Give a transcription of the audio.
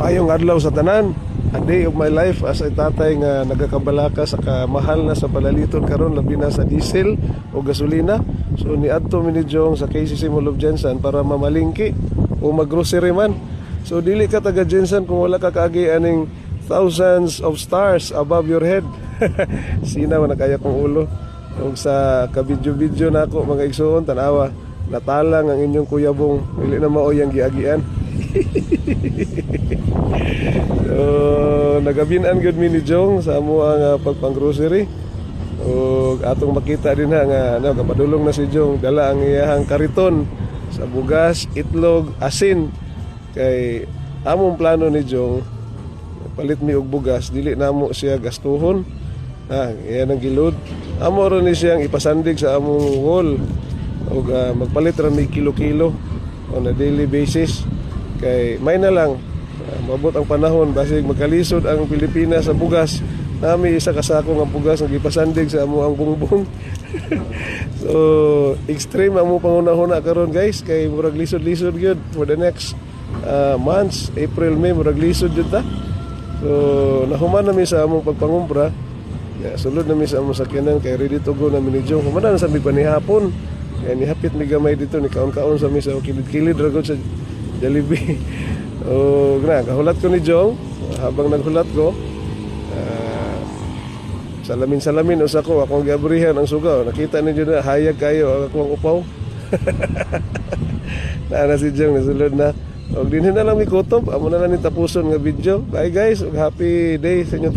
Maayong adlaw sa tanan. A day of my life as a tatay nga nagakabalaka sa kamahal na sa palaliton karon labi na sa diesel o gasolina. So niadto mi ni Jong sa KCC Mall of Jensen para mamalingki o maggrocery man. So dili ka taga Jensen kung wala ka kaagi aning thousands of stars above your head. Sina man nakaya kong ulo. Kung sa kabidyo-bidyo na ako mga igsoon tanawa, natalang ang inyong kuyabong dili na mao yang giagian. So, nagabinan gyud mi ni Jong sa amo ang pagpang-grocery. O atong makita din nga kapadulong na si Jong dala ang iyahang kariton sa bugas, itlog, asin. Kay among plano ni Jong palit mi og bugas, dili namo siya gastuhon. Iyan ang gilod. Amo ron ni siyang ipasandig sa among wall. O magpalit ra ni kilo-kilo on a daily basis. Kay may na lang mabot ang panahon basig magkalisod ang Pilipinas sa bugas. Nami isa kasako nga bugas nga gipasandig sa amo ang bungbong. So extreme amo pangunahuna karon guys kay murag lisod-lisod gyud for the next months, April, May murag lisod jud ta. So nahuman nami sa among pagpangumpra. Sulod nami sa among sakyanan kay ready to go nami ni Jong. Human na sa mi panihapon. Kaya nihapit mi gamay dito ni kaon-kaon sa mi sa kilid-kilid ra gud sa Jollibee. O kahulat ko ni Jong. Habang naghulat ko, salamin-salamin usa ko akong giabrihan ang sugaw. Nakita ninyo na hayag kayo akong upaw. Na si Jong nasulod na. Og dinhi na lang mi kutob, amo na lang ni tapuson nga video. Bye guys, ug happy day sa inyo.